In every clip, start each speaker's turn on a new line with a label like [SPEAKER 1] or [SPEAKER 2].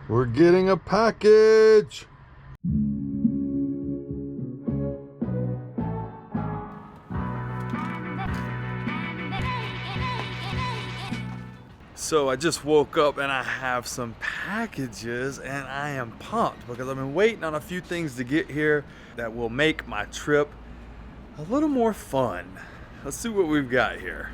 [SPEAKER 1] We're getting a package. So I just woke up and I have some packages and I am pumped because I've been waiting on a few things to get here that will make my trip a little more fun. Let's see what we've got here.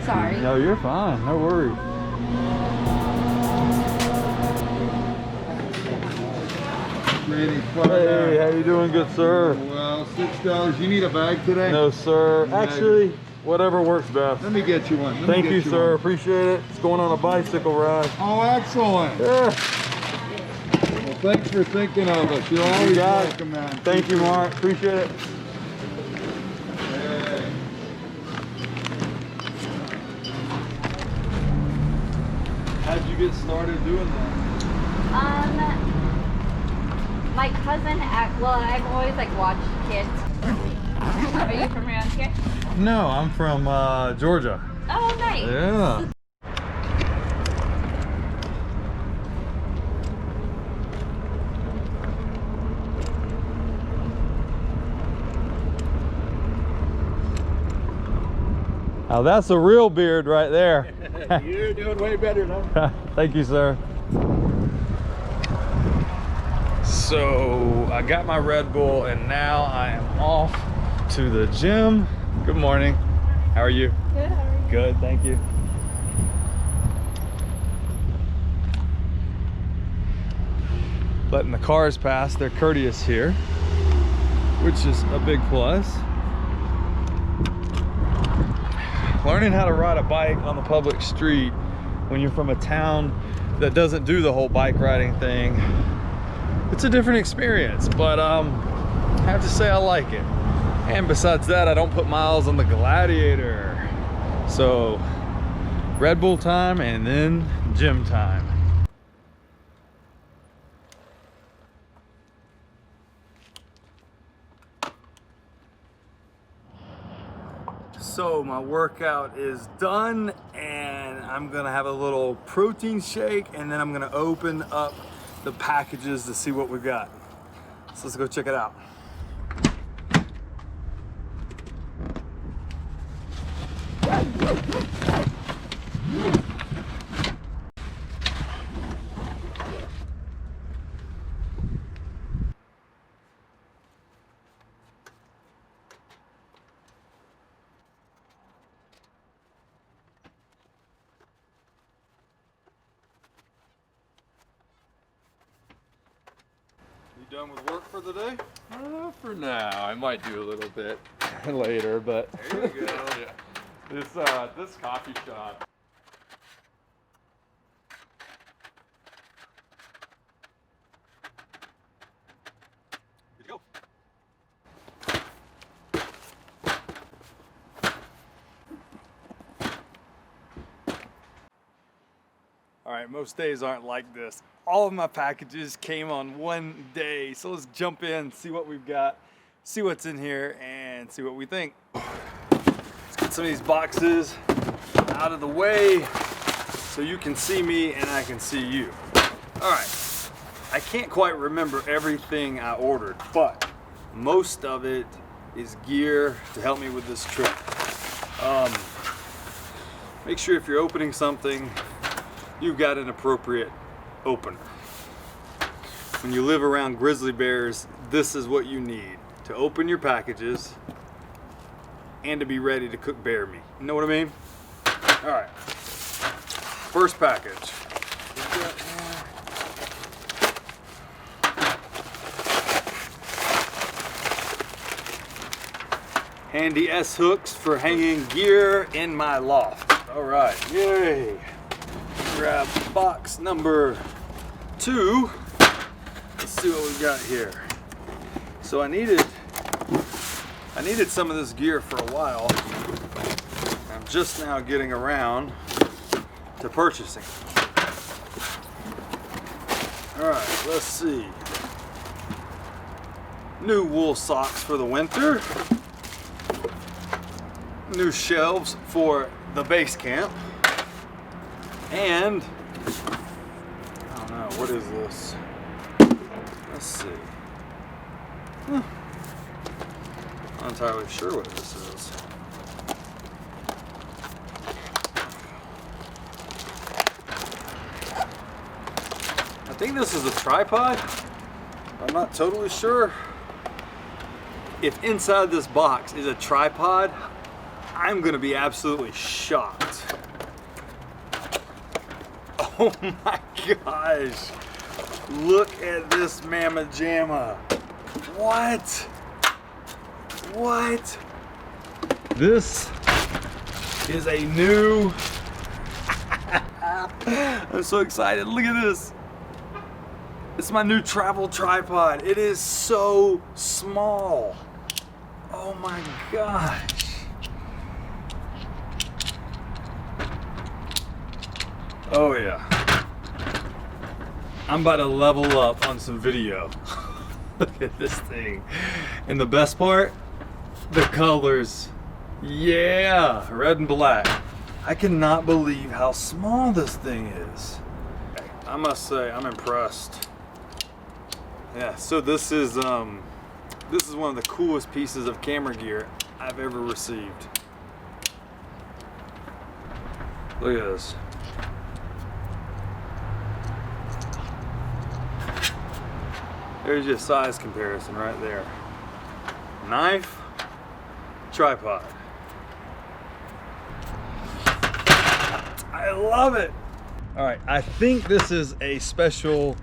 [SPEAKER 2] Sorry.
[SPEAKER 1] No, you're fine. No worries. Hey, how you doing, good sir?
[SPEAKER 3] Well, $6. You need a bag today?
[SPEAKER 1] No, sir. Actually, whatever works best.
[SPEAKER 3] Let me get you one.
[SPEAKER 1] Thank you, sir. Appreciate it. It's going on a bicycle ride.
[SPEAKER 3] Oh, excellent.
[SPEAKER 1] Yeah.
[SPEAKER 3] Well, thanks for thinking of us. You're always welcome, man.
[SPEAKER 1] Thank you, Mark. Appreciate it.
[SPEAKER 3] Hey.
[SPEAKER 1] How'd you get started doing that?
[SPEAKER 2] My cousin, well, I've always like watched kids. Are you from around here?
[SPEAKER 1] No, I'm from Georgia.
[SPEAKER 2] Oh, nice.
[SPEAKER 1] Yeah. Now that's a real beard right there.
[SPEAKER 3] You're doing way better now.
[SPEAKER 1] Thank you, sir. So I got my Red Bull and now I am off to the gym. Good morning. How are you?
[SPEAKER 2] Good, how are you?
[SPEAKER 1] Good, thank you. Letting the cars pass, they're courteous here, which is a big plus. Learning how to ride a bike on the public street when you're from a town that doesn't do the whole bike riding thing, it's a different experience, but I have to say I like it. And besides that, I don't put miles on the Gladiator. So Red Bull time and then gym time. So my workout is done and I'm gonna have a little protein shake and then I'm gonna open up the packages to see what we've got. So let's go check it out. You done with work for the day?
[SPEAKER 4] For now, I might do a little bit.
[SPEAKER 1] Later, but
[SPEAKER 4] There you go. Yeah. This coffee shop.
[SPEAKER 1] Good to go. All right, most days aren't like this. All of my packages came on one day, so let's jump in, see what we've got, see what's in here, and see what we think. Let's get some of these boxes out of the way so you can see me and I can see you. All right, I can't quite remember everything I ordered, but most of it is gear to help me with this trip. Make sure if you're opening something, you've got an appropriate opener. When you live around grizzly bears, this is what you need to open your packages and to be ready to cook bear meat. You know what I mean? All right, first package. Handy S-hooks for hanging gear in my loft. All right, yay. Grab box number 2. Let's see what we've got here. So I needed some of this gear for a while. I'm just now getting around to purchasing. All right, let's see. New wool socks for the winter. New shelves for the base camp. And I don't know, what is this? Let's see. I'm not entirely sure what this is. I think this is a tripod. I'm not totally sure. If inside this box is a tripod, I'm gonna be absolutely shocked. Oh my gosh. Look at this mamma jamma. What? What? This is a new, I'm so excited. Look at this. It's my new travel tripod. It is so small. Oh my gosh. Oh yeah. I'm about to level up on some video. Look at this thing. And the best part, the colors. Yeah, red and black. I cannot believe how small this thing is. I must say, I'm impressed. Yeah, so this is one of the coolest pieces of camera gear I've ever received. Look at this. There's your size comparison right there. Knife, tripod. I love it. All right, I think this is a special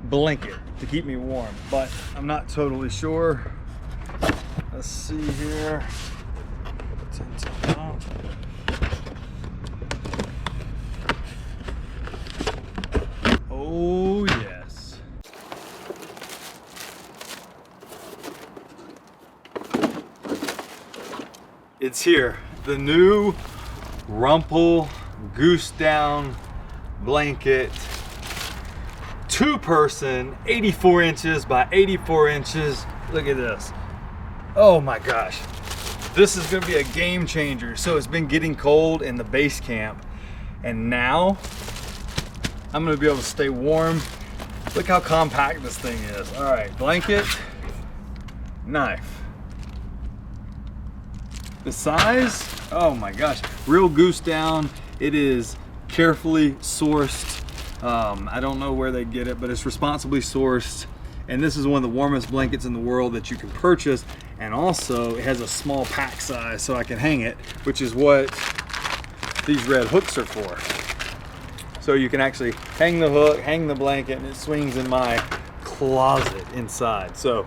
[SPEAKER 1] blanket to keep me warm, but I'm not totally sure. Let's see here. Oh yes. It's here, the new Rumpl Goose Down blanket. 2-person, 84 inches by 84 inches. Look at this. Oh my gosh. This is gonna be a game changer. So it's been getting cold in the base camp, and now I'm gonna be able to stay warm. Look how compact this thing is. All right, blanket, knife. The size, oh my gosh, real Goose Down. It is carefully sourced. I don't know where they get it, but it's responsibly sourced. And this is one of the warmest blankets in the world that you can purchase. And also it has a small pack size so I can hang it, which is what these red hooks are for. So you can actually hang the hook, hang the blanket, and it swings in my closet inside. So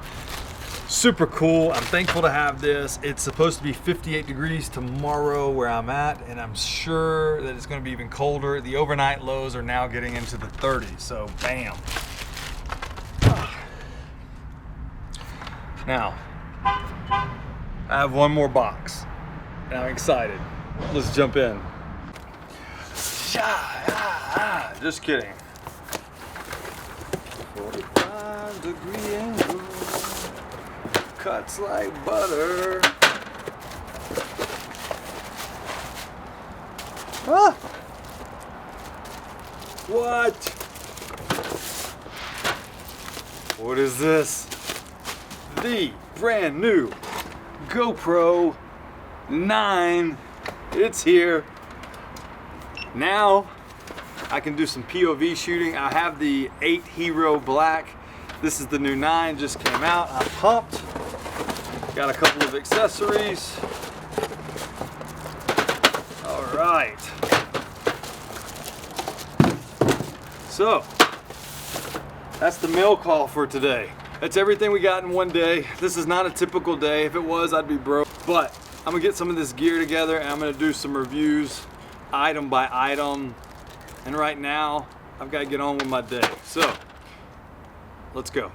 [SPEAKER 1] super cool. I'm thankful to have this. It's supposed to be 58 degrees tomorrow where I'm at, and I'm sure that it's going to be even colder. The overnight lows are now getting into the 30s, so bam. Now, I have one more box, and I'm excited. Let's jump in. Just kidding. 45-degree angle. Cuts like butter. Ah! What? What is this? The brand new GoPro 9. It's here. Now I can do some POV shooting. I have the 8 Hero Black. This is the new 9, just came out. I'm pumped. Got a couple of accessories. All right. So, that's the mail call for today. That's everything we got in one day. This is not a typical day. If it was, I'd be broke. But I'm gonna get some of this gear together and I'm gonna do some reviews, item by item. And right now, I've got to get on with my day. So, let's go.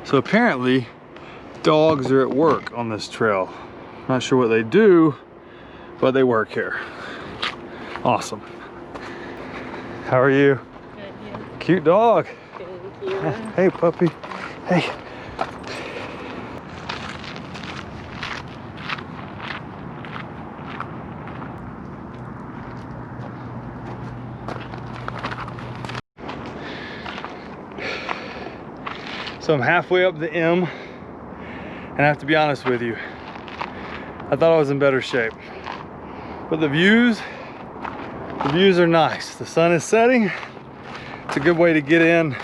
[SPEAKER 1] So apparently, dogs are at work on this trail. Not sure what they do, but they work here. Awesome. How are you?
[SPEAKER 2] Good, you.
[SPEAKER 1] Cute dog.
[SPEAKER 2] Thank you.
[SPEAKER 1] Hey, puppy. Hey. So I'm halfway up the M, and I have to be honest with you, I thought I was in better shape. But the views are nice. The sun is setting. It's a good way to get in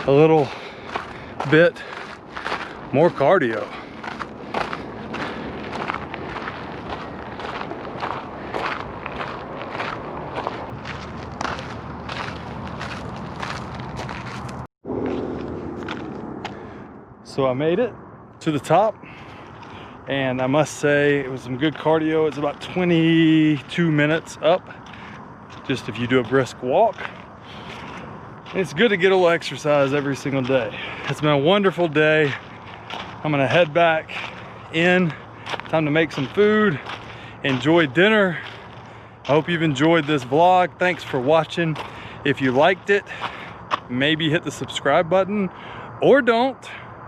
[SPEAKER 1] a little bit more cardio. So I made it to the top, and I must say it was some good cardio. It's about 22 minutes up, just if you do a brisk walk. And it's good to get a little exercise every single day. It's been a wonderful day. I'm gonna head back in. Time to make some food, enjoy dinner. I hope you've enjoyed this vlog. Thanks for watching. If you liked it, maybe hit the subscribe button, or don't,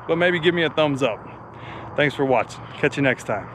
[SPEAKER 1] but maybe give me a thumbs up. Thanks for watching. Catch you next time.